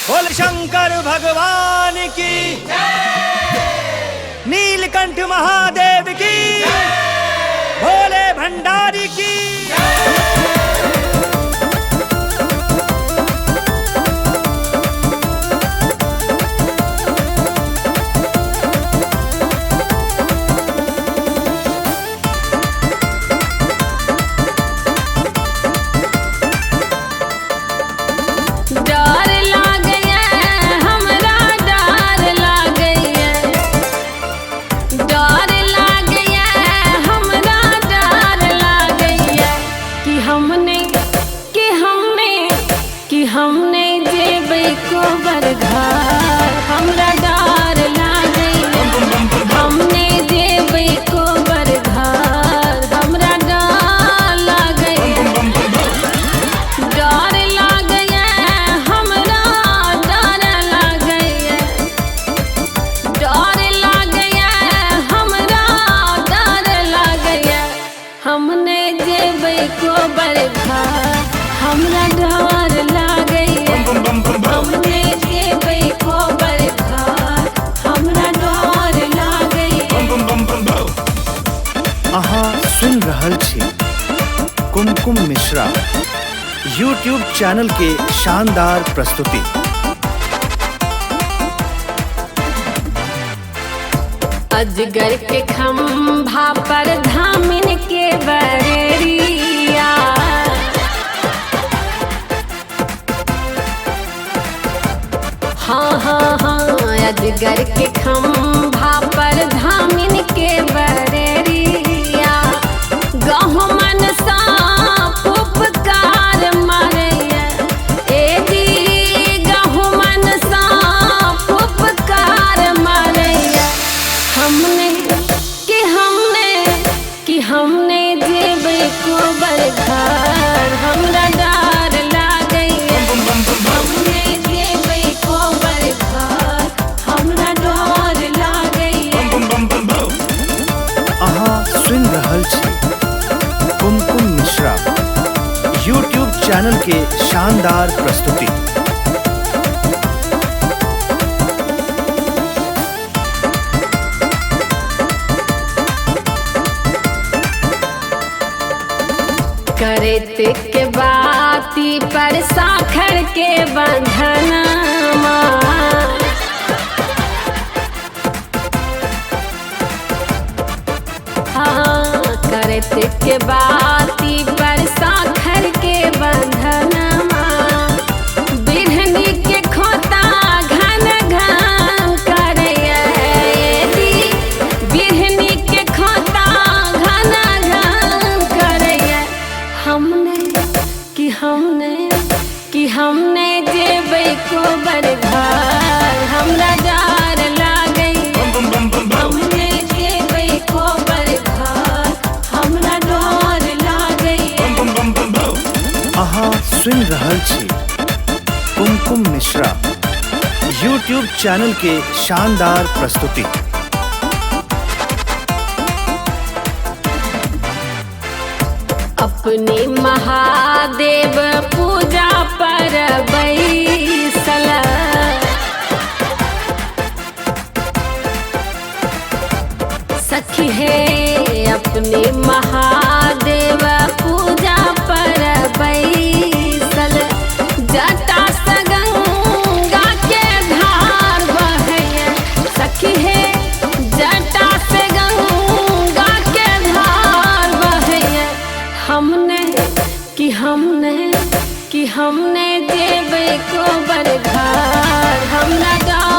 बोल शंकर भगवान की, नीलकंठ महादेव की, भोले भंडारी की। हमने जेबे को बरघार हमरा डर लागे, हमने जेबे को बरघार हमरा डर लागे, डर लागे हमरा डर लागे, डर लागे हमरा डर लागे, हमने जेबे को बरघार हमरा डर लागे, हमने जेबे को बरघार हमरा डर लागे। अहाँ सुन रहल छी कुमकुम मिश्रा यूट्यूब चैनल के शानदार प्रस्तुति। अजगर के खंभा पर धामिन के बरेरिया, हाँ हाँ हाँ, अजगर के खंभा पर धामिन के बरेरिया, गहु मन सांप उपकार मारैया, ए जी गहु मन सांप उपकार मारैया, हमने जेबे को बरघार हमरा डर लागे, हमने जेबे को बरघार हमरा डर लागे। अहाँ सुन रहल छी कुमकुम मिश्रा यूट्यूब चैनल के शानदार प्रस्तुति। करत के बाती पर साखर के बंधनमा, हाँ करत के बाती पर साखर के बंधनमा, बिरहनी के खोता घन घन करैया, बिरहनी के खोता घन घन करैया, हमने जेबे को बरघार हमरा डर लागे, हमने जेबे को बरघार हमरा डर लागे। अहाँ सुन रहल छी कुमकुम मिश्रा यूट्यूब चैनल के शानदार प्रस्तुति। अपने महादेव पूजा पर बैसल, सखी है अपने महादेव पूजा पर बैसल, जटा से गंगा के धार बहैया, सखी है जटा से गंगा के धार बहैया, हमने जेबे को बरघार हमरा डर